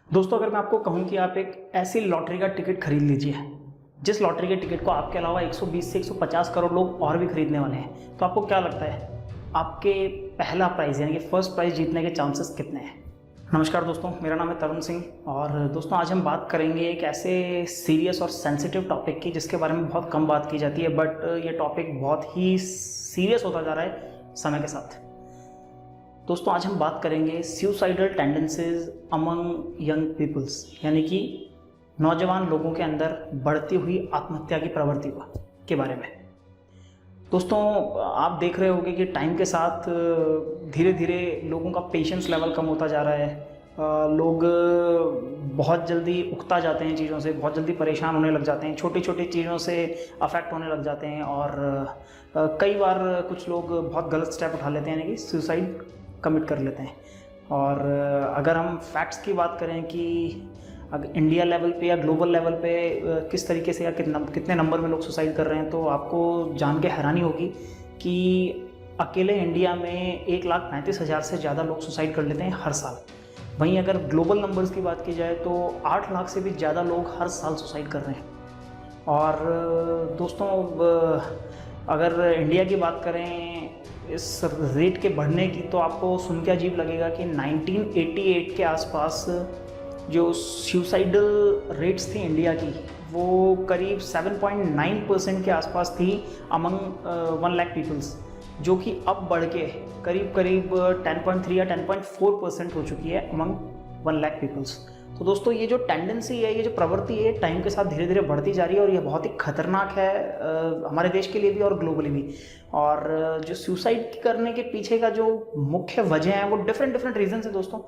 दोस्तों, अगर मैं आपको कहूं कि आप एक ऐसी लॉटरी का टिकट खरीद लीजिए जिस लॉटरी के टिकट को आपके अलावा 120 से 150 करोड़ लोग और भी खरीदने वाले हैं, तो आपको क्या लगता है आपके पहला प्राइज़ यानी कि फर्स्ट प्राइज़ जीतने के चांसेस कितने हैं? नमस्कार दोस्तों, मेरा नाम है तरुण सिंह और दोस्तों आज हम बात करेंगे एक ऐसे सीरियस और सेंसिटिव टॉपिक की जिसके बारे में बहुत कम बात की जाती है, बट ये टॉपिक बहुत ही सीरियस होता जा रहा है समय के साथ। दोस्तों आज हम बात करेंगे suicidal tendencies among young peoples, यानी कि नौजवान लोगों के अंदर बढ़ती हुई आत्महत्या की प्रवृत्ति के बारे में। दोस्तों आप देख रहे होंगे कि टाइम के साथ धीरे धीरे लोगों का पेशेंस लेवल कम होता जा रहा है। लोग बहुत जल्दी उकता जाते हैं चीज़ों से, बहुत जल्दी परेशान होने लग जाते हैं, छोटी छोटी चीज़ों से अफेक्ट होने लग जाते हैं और कई बार कुछ लोग बहुत गलत स्टेप उठा लेते हैं, यानी कि सुसाइड कमिट कर लेते हैं। और अगर हम फैक्ट्स की बात करें कि अगर इंडिया लेवल पे या ग्लोबल लेवल पे किस तरीके से या कितने नंबर में लोग सुसाइड कर रहे हैं, तो आपको जान के हैरानी होगी कि अकेले इंडिया में 1,35,000 से ज़्यादा लोग सुसाइड कर लेते हैं हर साल। वहीं अगर ग्लोबल नंबर्स की बात की जाए तो 8 लाख से भी ज़्यादा लोग हर साल सुसाइड कर रहे हैं। और दोस्तों अगर इंडिया की बात करें इस रेट के बढ़ने की, तो आपको सुन के अजीब लगेगा कि 1988 के आसपास जो सुसाइडल रेट्स थी इंडिया की, वो करीब 7.9% के आसपास थी अमंग 1 लाख पीपल्स, जो कि अब बढ़ के करीब 10.3 या 10.4% हो चुकी है अमंग 1 लाख पीपल्स। तो दोस्तों ये जो टेंडेंसी है, ये जो प्रवृत्ति है, टाइम के साथ धीरे धीरे बढ़ती जा रही है और ये बहुत ही खतरनाक है हमारे देश के लिए भी और ग्लोबली भी। और जो सुसाइड करने के पीछे का जो मुख्य वजह है वो डिफरेंट रीजंस है दोस्तों।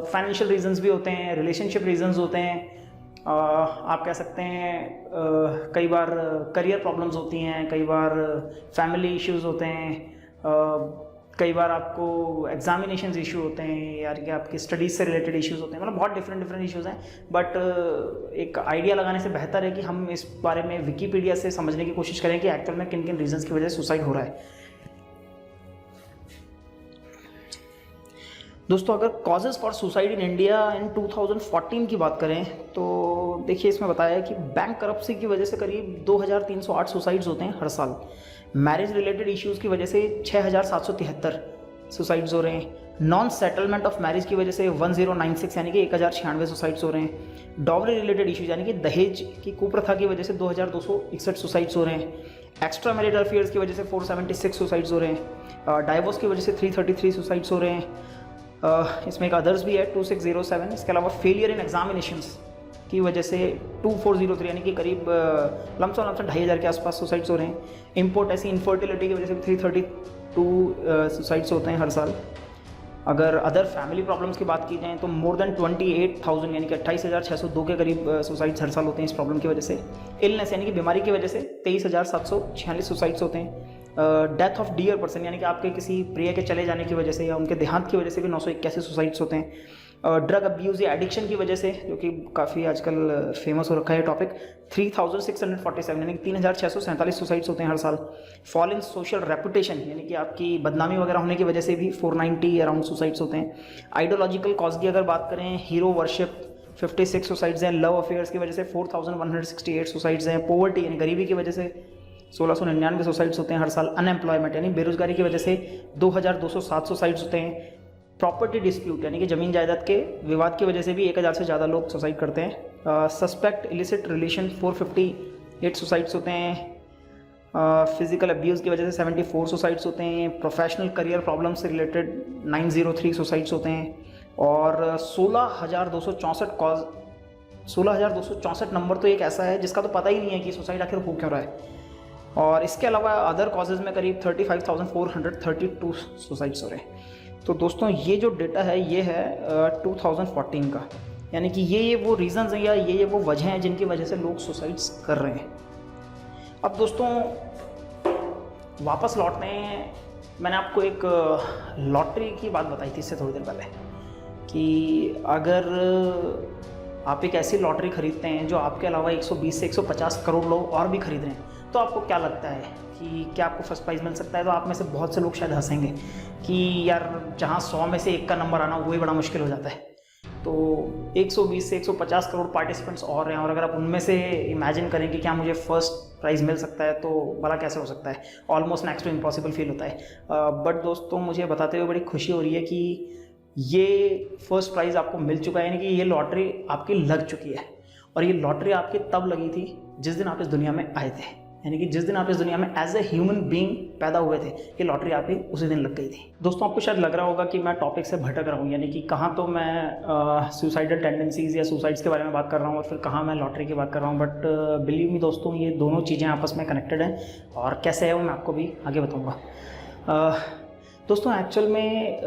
फाइनेंशियल रीजंस भी होते हैं, रिलेशनशिप रीजंस होते हैं, आप कह सकते हैं कई बार करियर प्रॉब्लम्स होती हैं, कई बार फैमिली इश्यूज होते हैं, कई बार आपको एग्जामिनेशंस इशू होते हैं यार कि आपकी स्टडीज़ से रिलेटेड इश्यूज़ होते हैं, मतलब बहुत डिफरेंट इश्यूज़ हैं। बट एक आइडिया लगाने से बेहतर है कि हम इस बारे में विकीपीडिया से समझने की कोशिश करें कि एक्चुअल में किन किन रीजंस की वजह से सुसाइड हो रहा है। दोस्तों अगर causes for suicide in India in 2014 की बात करें तो देखिए इसमें बताया है कि बैंक करप्सी की वजह से करीब 2,308 सुसाइड्स होते हैं हर साल। मैरिज रिलेटेड इश्यूज़ की वजह से 6,773 सुसाइड्स हो रहे हैं। नॉन सेटलमेंट ऑफ मैरिज की वजह से 1096 यानी कि 1,096 सुसाइड्स हो रहे हैं। डॉवरी रिलेटेड इश्यूज यानी कि दहेज की कुप्रथा की वजह से 2,261 सुसाइड्स हो रहे हैं। एक्स्ट्रा मैरिटल अफेयर्स की वजह से 476 सुसाइड्स हो रहे हैं। डाइवोर्स की वजह से 333 सुसाइड्स हो रहे हैं। इसमें एक अदर्स भी है 2607। इसके अलावा फेलियर इन एग्जामिनेशंस की वजह से 2403 यानी कि करीब लमसम 2,500 के आसपास सुसाइड्स हो रहे हैं। इम्पोर्ट ऐसी इनफर्टिलिटी की वजह से 332 सुसाइड्स होते हैं हर साल। अगर अदर फैमिली प्रॉब्लम्स की बात की जाए तो मोर देन 28,000 यानी कि 28,602 के करीब सुसाइड्स हर साल होते हैं इस प्रॉब्लम की वजह से। इलनेस यानी कि बीमारी की वजह से 23,746 सुसाइड्स होते हैं। डेथ ऑफ डियर पर्सन यानी कि आपके किसी प्रिय के चले जाने की वजह से या उनके देहांत की वजह से भी 981 सुसाइड्स होते हैं। ड्रग अब्यूज़ या एडिक्शन की वजह से, जो कि काफ़ी आजकल फेमस हो रखा है टॉपिक, 3,647 यानी कि 3,647 सुसाइड्स होते हैं हर साल। फॉल इन सोशल रेपुटेशन यानी कि आपकी बदनामी वगैरह होने की वजह से भी 490 अराउंड सुसाइड्स होते हैं। आइडियोलॉजिकल कॉज की अगर बात करें, हीरो वर्शिप 56 सुसाइड्स हैं। लव अफेयर्स की वजह से 4,168 सुसाइड्स हैं। पोवर्टी यानी गरीबी की वजह से 1,699 सुसाइड्स होते हैं हर साल। अनएम्प्लॉयमेंट यानी बेरोजगारी की वजह से 2,207 सुसाइड्स होते हैं। प्रॉपर्टी डिस्प्यूट यानी कि ज़मीन जायदाद के विवाद की वजह से भी 1,000 से ज़्यादा लोग सुसाइड करते हैं। सस्पेक्ट इलिसिट रिलेशन 458 सुसाइड्स होते हैं। फिजिकल अब्यूज़ की वजह से 74 सुसाइड्स होते हैं। प्रोफेशनल करियर प्रॉब्लम से रिलेटेड 903 सुसाइड्स होते हैं। और 16,264 नंबर तो एक ऐसा है जिसका तो पता ही नहीं है कि सुसाइड आखिर हो क्यों रहा है। और इसके अलावा अदर कॉजेज़ में करीब 35,432 सुसाइड्स हो रहे हैं। तो दोस्तों ये जो डेटा है ये है 2014 का, यानी कि ये वो रीज़न्स हैं या ये वो वजह हैं जिनकी वजह से लोग सुसाइड्स कर रहे हैं। अब दोस्तों वापस लौटते हैं, मैंने आपको एक लॉटरी की बात बताई थी इससे थोड़ी देर पहले कि अगर आप एक ऐसी लॉटरी खरीदते हैं जो आपके अलावा 120 से 150 करोड़ लोग और भी खरीद रहे हैं, तो आपको क्या लगता है कि क्या आपको फर्स्ट प्राइज़ मिल सकता है? तो आप में से बहुत से लोग शायद हंसेंगे कि यार जहाँ 100 में से 1 का नंबर आना वो ही बड़ा मुश्किल हो जाता है। तो 120 से 150 करोड़ पार्टिसिपेंट्स और हैं, और अगर आप उनमें से इमेजिन करें कि क्या मुझे फर्स्ट प्राइज़ मिल सकता है तो भला कैसे हो सकता है, almost next to impossible feel होता है। बट दोस्तों मुझे बताते हुए बड़ी खुशी हो रही है कि ये फर्स्ट प्राइज़ आपको मिल चुका है, यानी कि ये लॉटरी आपकी लग चुकी है। और ये लॉटरी आपकी तब लगी थी जिस दिन आप इस दुनिया में आए थे, यानी कि जिस दिन आप इस दुनिया में एज ए ह्यूमन बीइंग पैदा हुए थे, ये लॉटरी आपकी उसी दिन लग गई थी। दोस्तों आपको शायद लग रहा होगा कि मैं टॉपिक से भटक रहा हूँ, यानी कि कहाँ तो मैं सुसाइडल टेंडेंसीज़ या सुसाइड्स के बारे में बात कर रहा हूँ और फिर कहाँ मैं लॉटरी की बात कर रहा हूँ। बट बिलीव मी दोस्तों, ये दोनों चीज़ें आपस में कनेक्टेड हैं, और कैसे है वो मैं आपको भी आगे बताऊँगा। दोस्तों एक्चुअल में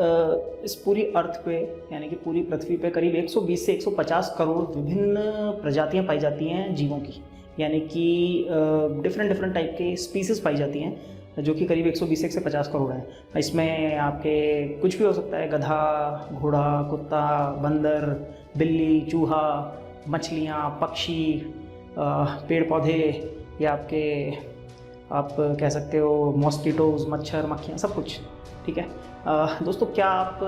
इस पूरी अर्थ पे, यानी कि पूरी पृथ्वी पे करीब 120 से 150 करोड़ विभिन्न प्रजातियाँ पाई जाती हैं जीवों की, यानी कि डिफरेंट टाइप के स्पीसीज़ पाई जाती हैं, जो कि करीब 120 से 50 करोड़ हैं। इसमें आपके कुछ भी हो सकता है, गधा, घोड़ा, कुत्ता, बंदर, बिल्ली, चूहा, मछलियाँ, पक्षी, पेड़ पौधे, या आप कह सकते हो मॉस्किटोज़, मच्छर, मक्खियाँ, सब कुछ। ठीक है दोस्तों, क्या आप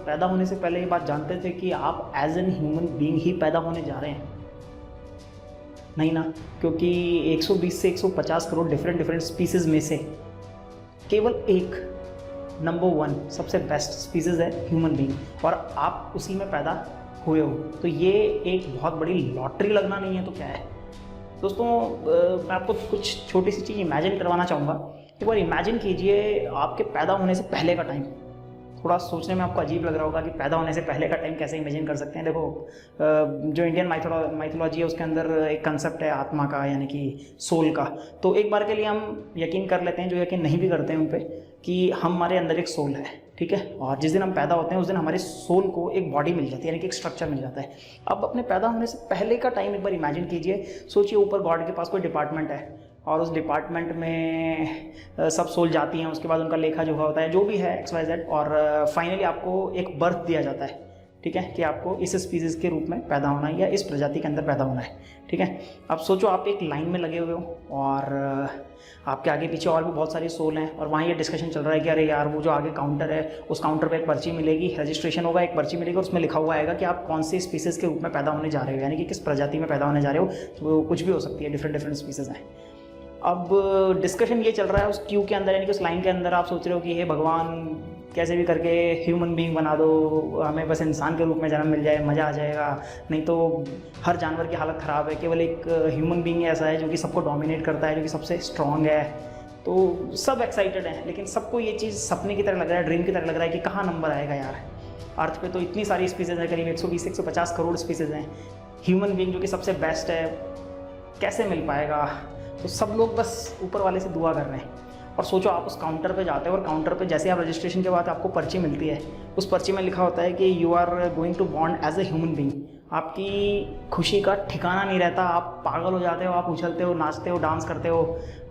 पैदा होने से पहले ये बात जानते थे कि आप एज एन ह्यूमन बीइंग ही पैदा होने जा रहे हैं? नहीं ना, क्योंकि 120 से 150 करोड़ डिफरेंट स्पीसीज़ में से केवल एक नंबर 1 सबसे बेस्ट स्पीसीज़ है ह्यूमन बीइंग, और आप उसी में पैदा हुए हो। तो ये एक बहुत बड़ी लॉटरी लगना नहीं है तो क्या है? दोस्तों मैं आपको कुछ छोटी सी चीज़ इमेजिन करवाना चाहूँगा। एक बार इमेजिन कीजिए आपके पैदा होने से पहले का टाइम। थोड़ा सोचने में आपको अजीब लग रहा होगा कि पैदा होने से पहले का टाइम कैसे इमेजिन कर सकते हैं। देखो जो इंडियन माइथोलॉजी है उसके अंदर एक कंसेप्ट है आत्मा का, यानी कि सोल का। तो एक बार के लिए हम यकीन कर लेते हैं, जो यकीन नहीं भी करते हैं उन पे, कि हमारे अंदर एक सोल है, ठीक है। और जिस दिन हम पैदा होते हैं उस दिन हमारे सोल को एक बॉडी मिल जाती है, यानी कि एक स्ट्रक्चर मिल जाता है। अब अपने पैदा होने से पहले का टाइम एक बार इमेजिन कीजिए। सोचिए ऊपर गॉड के पास कोई डिपार्टमेंट है, और उस डिपार्टमेंट में सब सोल जाती हैं, उसके बाद उनका लेखा जोखा होता है, जो भी है XYZ, और फाइनली आपको एक बर्थ दिया जाता है, ठीक है, कि आपको इस स्पीसीज़ के रूप में पैदा होना है या इस प्रजाति के अंदर पैदा होना है, ठीक है। अब सोचो आप एक लाइन में लगे हुए हो और आपके आगे पीछे और भी बहुत सारी सोल हैं, और वहाँ ये डिस्कशन चल रहा है कि अरे यार वो जो आगे काउंटर है उस काउंटर पे एक पर्ची मिलेगी, रजिस्ट्रेशन होगा, एक पर्ची मिलेगी, उसमें लिखा हुआ आएगा कि आप कौन सी स्पीसीज़ के रूप में पैदा होने जा रहे हो, यानी कि किस प्रजाति में पैदा होने जा रहे हो। वो कुछ भी हो सकती है, डिफरेंट स्पीसीज़ हैं। अब डिस्कशन ये चल रहा है उस क्यू के अंदर, यानी कि उस लाइन के अंदर। आप सोच रहे हो कि हे भगवान, कैसे भी करके ह्यूमन बीइंग बना दो, हमें बस इंसान के रूप में जन्म मिल जाए, मज़ा आ जाएगा, नहीं तो हर जानवर की हालत ख़राब है, केवल एक ह्यूमन बीइंग ऐसा है जो कि सबको डोमिनेट करता है, जो कि सबसे स्ट्रॉन्ग है। तो सब एक्साइटेड हैं, लेकिन सबको ये चीज़ सपने की तरह लग रहा है, ड्रीम की तरह लग रहा है कि कहाँ नंबर आएगा यार। अर्थ पे तो इतनी सारी स्पीसीज़ हैं, करीब 120 से 150 करोड़ स्पीसीज़ हैं। ह्यूमन बीइंग जो कि सबसे बेस्ट है, कैसे मिल पाएगा? तो सब लोग बस ऊपर वाले से दुआ कर रहे हैं। और सोचो आप उस काउंटर पे जाते हो, और काउंटर पे जैसे आप रजिस्ट्रेशन के बाद आपको पर्ची मिलती है, उस पर्ची में लिखा होता है कि you are going to bond as a human being. आपकी खुशी का ठिकाना नहीं रहता, आप पागल हो जाते हो, आप उछलते हो, नाचते हो, डांस करते हो,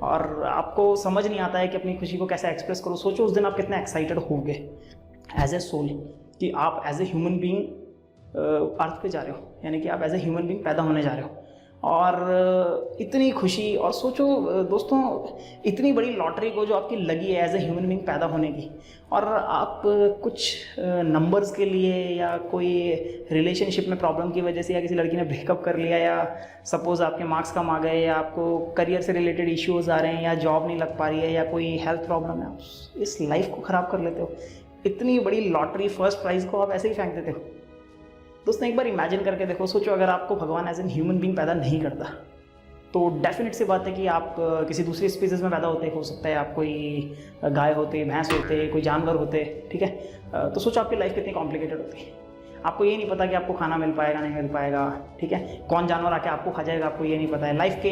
और आपको समझ नहीं आता है कि अपनी खुशी को कैसे एक्सप्रेस करो। सोचो उस दिन आप कितने एक्साइटेड होंगे एज ए सोल, कि आप एज ए ह्यूमन बीइंग अर्थ पे जा रहे हो, यानी कि आप एज ए ह्यूमन बीइंग पैदा होने जा रहे हो। और इतनी खुशी, और सोचो दोस्तों इतनी बड़ी लॉटरी को जो आपकी लगी है एज ए ह्यूमन बीइंग पैदा होने की, और आप कुछ नंबर्स के लिए या कोई रिलेशनशिप में प्रॉब्लम की वजह से, या किसी लड़की ने ब्रेकअप कर लिया, या सपोज़ आपके मार्क्स कम आ गए, या आपको करियर से रिलेटेड इश्यूज़ आ रहे हैं, या जॉब नहीं लग पा रही है, या कोई हेल्थ प्रॉब्लम है, आप इस लाइफ को ख़राब कर लेते हो। इतनी बड़ी लॉटरी, फर्स्ट प्राइज़ को आप ऐसे ही फेंक देते हो। दोस्तों एक बार इमेजिन करके देखो, सोचो अगर आपको भगवान एज एन ह्यूमन बीइंग पैदा नहीं करता, तो डेफिनेट सी बात है कि आप किसी दूसरी स्पीसीज़ में पैदा होते, हो सकता है आप कोई गाय होते, भैंस होते, कोई जानवर होते, ठीक है। तो सोचो आपकी लाइफ कितनी कॉम्प्लिकेटेड होती। आपको ये नहीं पता कि आपको खाना मिल पाएगा नहीं मिल पाएगा, ठीक है, कौन जानवर आके आपको खा जाएगा, आपको ये नहीं पता है। लाइफ के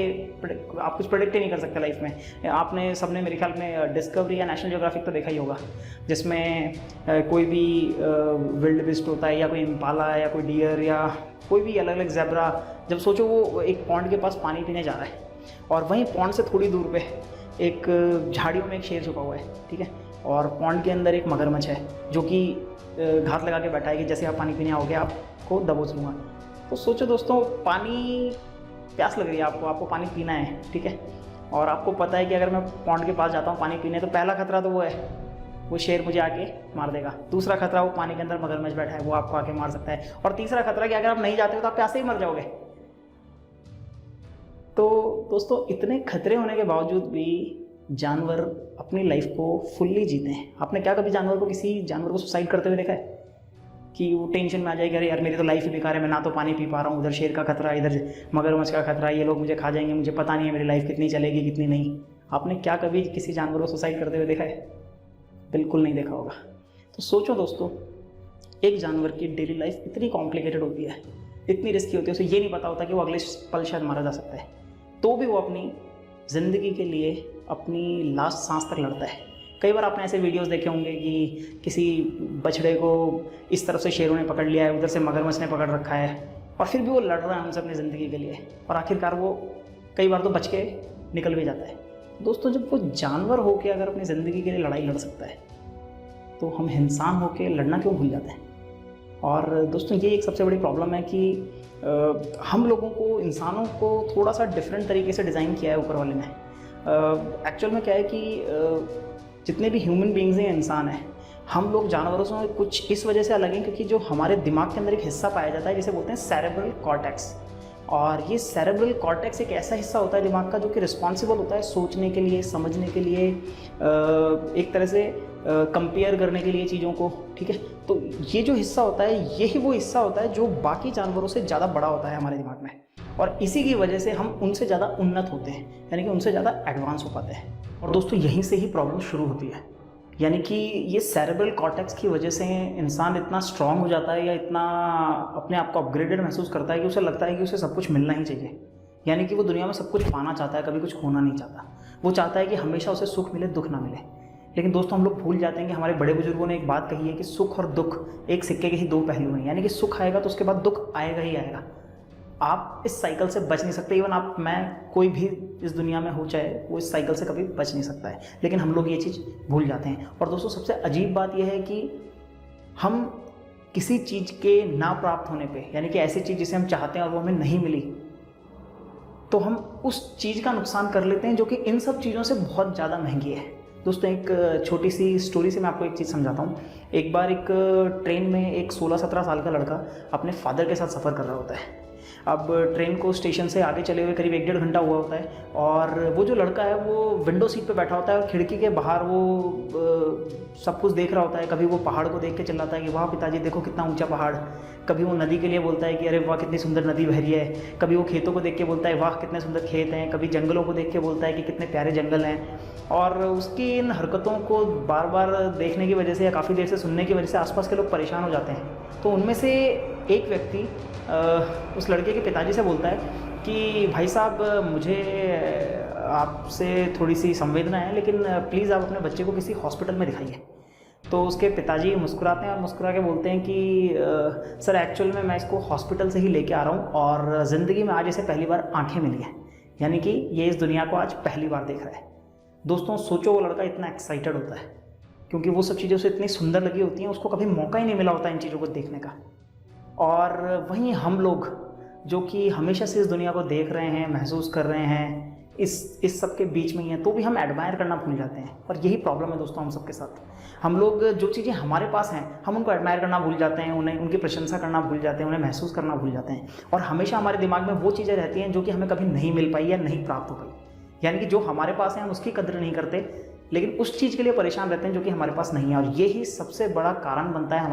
आप कुछ प्रेडिक्ट ही नहीं कर सकते लाइफ में। आपने सबने मेरे ख्याल में डिस्कवरी या नेशनल ज्योग्राफिक तो देखा ही होगा, जिसमें कोई भी विल्ड बिस्ट होता है, या कोई इम्पाला, या कोई डियर, या कोई भी अलग अलग ज़ेब्रा। जब सोचो वो एक पॉन्ड के पास पानी पीने जा रहा है, और वहीं पॉन्ड से थोड़ी दूर पे एक झाड़ियों में एक शेर छुपा हुआ है, ठीक है, और पॉन्ड के अंदर एक मगरमच्छ है जो कि घात लगा के बैठा है कि जैसे आप पानी पीने आओगे आपको दबोच लूँगा। तो सोचो दोस्तों, पानी, प्यास लग रही है आपको पानी पीना है, ठीक है, और आपको पता है कि अगर मैं पॉन्ड के पास जाता हूँ पानी पीने, तो पहला खतरा तो वो है वो शेर मुझे आके मार देगा। दूसरा खतरा, वो पानी के अंदर मगरमच्छ बैठा है, वो आपको आके मार सकता है। और तीसरा खतरा कि अगर आप नहीं जाते हो तो आप प्यासे ही मर जाओगे। तो दोस्तों, इतने खतरे होने के बावजूद भी जानवर अपनी लाइफ को फुल्ली जीते हैं। आपने क्या कभी किसी जानवर को सुसाइड करते हुए देखा है? कि वो टेंशन में आ जाएगा, अरे यार मेरी तो लाइफ ही बेकार है, मैं ना तो पानी पी पा रहा हूँ, उधर शेर का खतरा, इधर मगरमच्छ का खतरा, ये लोग मुझे खा जाएंगे, मुझे पता नहीं है मेरी लाइफ कितनी चलेगी कितनी नहीं। आपने क्या कभी किसी जानवर को सुसाइड करते हुए देखा है? बिल्कुल नहीं देखा होगा। तो सोचो दोस्तों, एक जानवर की डेली लाइफ इतनी कॉम्प्लिकेटेड होती है, इतनी रिस्की होती है, उसे ये नहीं पता होता कि वो अगले पल शायद मारा जा सकता है, तो भी वो अपनी ज़िंदगी के लिए अपनी लास्ट सांस तक लड़ता है। कई बार आपने ऐसे वीडियोस देखे होंगे कि किसी बछड़े को इस तरफ से शेरों ने पकड़ लिया है, उधर से मगरमच्छ ने पकड़ रखा है, और फिर भी वो लड़ रहा है हमसे अपनी ज़िंदगी के लिए, और आखिरकार वो कई बार तो बच के निकल भी जाता है। दोस्तों, जब वो जानवर होकर अगर अपनी ज़िंदगी के लिए लड़ाई लड़ सकता है, तो हम इंसान होकर लड़ना क्यों भूल जाते हैं? और दोस्तों, ये एक सबसे बड़ी प्रॉब्लम है कि हम लोगों को, इंसानों को थोड़ा सा डिफरेंट तरीके से डिज़ाइन किया है ऊपर वाले ने। एक्चुअल में क्या है कि जितने भी ह्यूमन बींग्स हैं, इंसान हैं, हम लोग जानवरों से कुछ इस वजह से अलग हैं क्योंकि जो हमारे दिमाग के अंदर एक हिस्सा पाया जाता है जिसे बोलते हैं सेरेब्रल कॉर्टेक्स। और ये सेरेब्रल कॉर्टेक्स एक ऐसा हिस्सा होता है दिमाग का जो कि रिस्पॉन्सिबल होता है सोचने के लिए, समझने के लिए, एक तरह से कंपेयर करने के लिए चीज़ों को, ठीक है। तो ये जो हिस्सा होता है, यही वो हिस्सा होता है जो बाकी जानवरों से ज़्यादा बड़ा होता है हमारे दिमाग में, और इसी की वजह से हम उनसे ज़्यादा उन्नत होते हैं, यानी कि उनसे ज़्यादा एडवांस हो पाते हैं। और दोस्तों, यहीं से ही प्रॉब्लम शुरू होती है, यानी कि ये सेरेब्रल कॉर्टेक्स की वजह से इंसान इतना स्ट्रांग हो जाता है या इतना अपने आप को अपग्रेडेड महसूस करता है कि उसे लगता है कि उसे सब कुछ मिलना ही चाहिए। यानी कि वो दुनिया में सब कुछ पाना चाहता है, कभी कुछ खोना नहीं चाहता। वो चाहता है कि हमेशा उसे सुख मिले, दुख ना मिले। लेकिन दोस्तों, हम लोग भूल जाते हैं कि हमारे बड़े बुजुर्गों ने एक बात कही है कि सुख और दुख एक सिक्के के ही दो पहलू हैं। यानी कि सुख आएगा तो उसके बाद दुख आएगा ही आएगा। आप इस साइकिल से बच नहीं सकते। इवन आप, मैं, कोई भी इस दुनिया में हो चाहे, वो इस साइकिल से कभी बच नहीं सकता है। लेकिन हम लोग ये चीज़ भूल जाते हैं। और दोस्तों, सबसे अजीब बात यह है कि हम किसी चीज़ के ना प्राप्त होने पे, यानी कि ऐसी चीज़ जिसे हम चाहते हैं और वो हमें नहीं मिली, तो हम उस चीज़ का नुकसान कर लेते हैं जो कि इन सब चीज़ों से बहुत ज़्यादा महंगी है। दोस्तों, एक छोटी सी स्टोरी से मैं आपको एक चीज़ समझाता हूँ। एक बार एक ट्रेन में एक 16-17 साल का लड़का अपने फादर के साथ सफ़र कर रहा होता है। अब ट्रेन को स्टेशन से आगे चले हुए करीब 1-1.5 घंटा हुआ होता है, और वो जो लड़का है वो विंडो सीट पे बैठा होता है और खिड़की के बाहर वो सब कुछ देख रहा होता है। कभी वो पहाड़ को देख के चिल्लाता है कि वाह पिताजी देखो कितना ऊंचा पहाड़। कभी वो नदी के लिए बोलता है कि अरे वाह कितनी सुंदर नदी बह रही है। कभी वो खेतों को देख के बोलता है वाह कितने सुंदर खेत हैं। कभी जंगलों को देख के बोलता है कि कितने प्यारे जंगल हैं। और उसकी इन हरकतों को बार बार देखने की वजह से या काफ़ी देर से सुनने की वजह से आसपास के लोग परेशान हो जाते हैं। तो उनमें से एक व्यक्ति उस लड़के के पिताजी से बोलता है कि भाई साहब, मुझे आपसे थोड़ी सी संवेदना है, लेकिन प्लीज़ आप अपने बच्चे को किसी हॉस्पिटल में दिखाइए। तो उसके पिताजी मुस्कुराते हैं और मुस्कुरा के बोलते हैं कि सर एक्चुअल में मैं इसको हॉस्पिटल से ही लेके आ रहा हूँ, और ज़िंदगी में आज इसे पहली बार आंखें मिली हैं, यानी कि ये इस दुनिया को आज पहली बार देख रहा है। दोस्तों, सोचो वो लड़का इतना एक्साइटेड होता है क्योंकि वो सब चीज़ें उसे इतनी सुंदर लगी होती हैं, उसको कभी मौका ही नहीं मिला होता इन चीज़ों को देखने का। और वहीं हम लोग जो कि हमेशा से इस दुनिया को देख रहे हैं, महसूस कर रहे हैं, इस सब के बीच में ही हैं, तो भी हम एडमायर करना भूल जाते हैं। और यही प्रॉब्लम है दोस्तों हम सबके साथ। हम लोग जो चीज़ें हमारे पास हैं, हम उनको एडमायर करना भूल जाते हैं, उन्हें, उनकी प्रशंसा करना भूल जाते हैं, उन्हें महसूस करना भूल जाते हैं। और हमेशा हमारे दिमाग में वो चीज़ें रहती हैं जो कि हमें कभी नहीं मिल पाई या नहीं प्राप्त हो पाई। यानी कि जो हमारे पास है हम उसकी कदर नहीं करते, लेकिन उस चीज़ के लिए परेशान रहते हैं जो कि हमारे पास नहीं है। और यही सबसे बड़ा कारण बनता है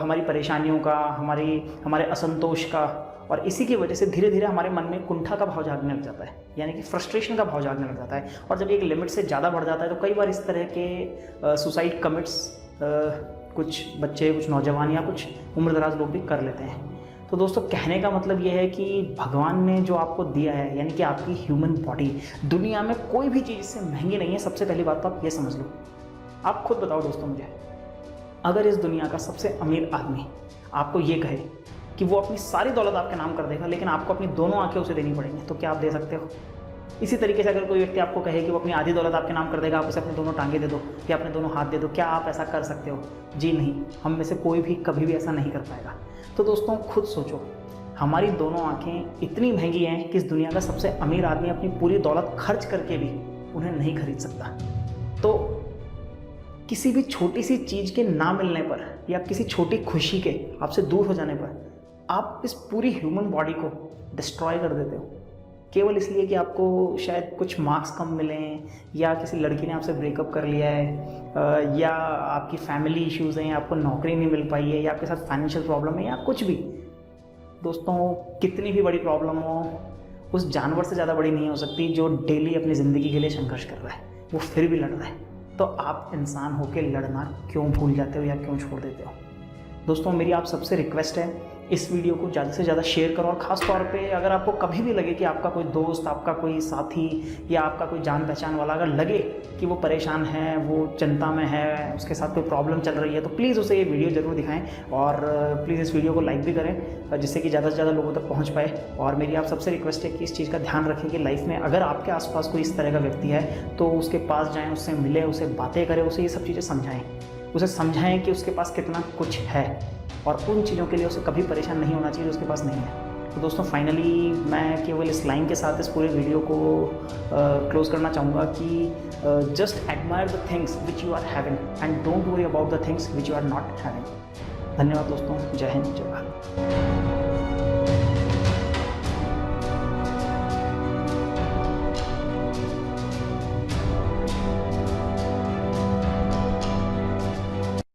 हमारी परेशानियों का, हमारे असंतोष का। और इसी की वजह से धीरे धीरे हमारे मन में कुंठा का भाव जागने लग जाता है, यानी कि फ्रस्ट्रेशन का भाव जागने लग जाता है। और जब एक लिमिट से ज़्यादा बढ़ जाता है तो कई बार इस तरह के सुसाइड कमिट्स कुछ बच्चे, कुछ नौजवान या कुछ उम्रदराज लोग भी कर लेते हैं। तो दोस्तों, कहने का मतलब ये है कि भगवान ने जो आपको दिया है, यानी कि आपकी ह्यूमन बॉडी, दुनिया में कोई भी चीज़ इससे महंगी नहीं है। सबसे पहली बात तो आप ये समझ लो। आप खुद बताओ दोस्तों मुझे, अगर इस दुनिया का सबसे अमीर आदमी आपको ये कहे कि वो अपनी सारी दौलत आपके नाम कर देगा, लेकिन आपको अपनी दोनों आंखें उसे देनी पड़ेंगी, तो क्या आप दे सकते हो? इसी तरीके से अगर कोई व्यक्ति आपको कहे कि वो अपनी आधी दौलत आपके नाम कर देगा, आप उसे अपने दोनों टांगे दे दो या अपने दोनों हाथ दे दो, क्या आप ऐसा कर सकते हो? जी नहीं, हम में से कोई भी कभी भी ऐसा नहीं कर पाएगा। तो दोस्तों, खुद सोचो, हमारी दोनों आंखें इतनी महंगी हैं कि इस दुनिया का सबसे अमीर आदमी अपनी पूरी दौलत खर्च करके भी उन्हें नहीं खरीद सकता। तो किसी भी छोटी सी चीज़ के ना मिलने पर या किसी छोटी खुशी के आपसे दूर हो जाने पर आप इस पूरी ह्यूमन बॉडी को डिस्ट्रॉय कर देते हो, केवल इसलिए कि आपको शायद कुछ मार्क्स कम मिलें, या किसी लड़की ने आपसे ब्रेकअप कर लिया है, या आपकी फैमिली इश्यूज़ हैं, आपको नौकरी नहीं मिल पाई है, या आपके साथ फाइनेंशियल प्रॉब्लम है, या कुछ भी। दोस्तों, कितनी भी बड़ी प्रॉब्लम हो, उस जानवर से ज़्यादा बड़ी नहीं हो सकती जो डेली अपनी ज़िंदगी के लिए संघर्ष कर रहा है, वो फिर भी लड़ रहा है। तो आप इंसान होकर लड़ना क्यों भूल जाते हो या क्यों छोड़ देते हो? दोस्तों, मेरी आप सबसे रिक्वेस्ट है, इस वीडियो को ज़्यादा से ज़्यादा शेयर करो, और ख़ास तौर पे अगर आपको कभी भी लगे कि आपका कोई दोस्त, आपका कोई साथी या आपका कोई जान पहचान वाला अगर लगे कि वो परेशान है, वो चिंता में है, उसके साथ कोई प्रॉब्लम चल रही है, तो प्लीज़ उसे ये वीडियो ज़रूर दिखाएं, और प्लीज़ इस वीडियो को लाइक भी करें जिससे कि ज़्यादा से ज़्यादा लोगों तक पहुँच पाए। और मेरी आप सबसे रिक्वेस्ट है कि इस चीज़ का ध्यान रखें कि लाइफ में अगर आपके आसपास कोई इस तरह का व्यक्ति है तो उसके पास जाएँ, उससे मिलें, उसे बातें करें, उसे ये सब चीज़ें समझाएँ, उसे समझाएं कि उसके पास कितना कुछ है और उन चीज़ों के लिए उसे कभी परेशान नहीं होना चाहिए जो उसके पास नहीं है। तो दोस्तों, फाइनली मैं केवल इस लाइन के साथ इस पूरे वीडियो को क्लोज़ करना चाहूँगा कि just admire the things which you are having and don't worry about the things which you are not having. धन्यवाद दोस्तों, जय हिंद, जय भारत।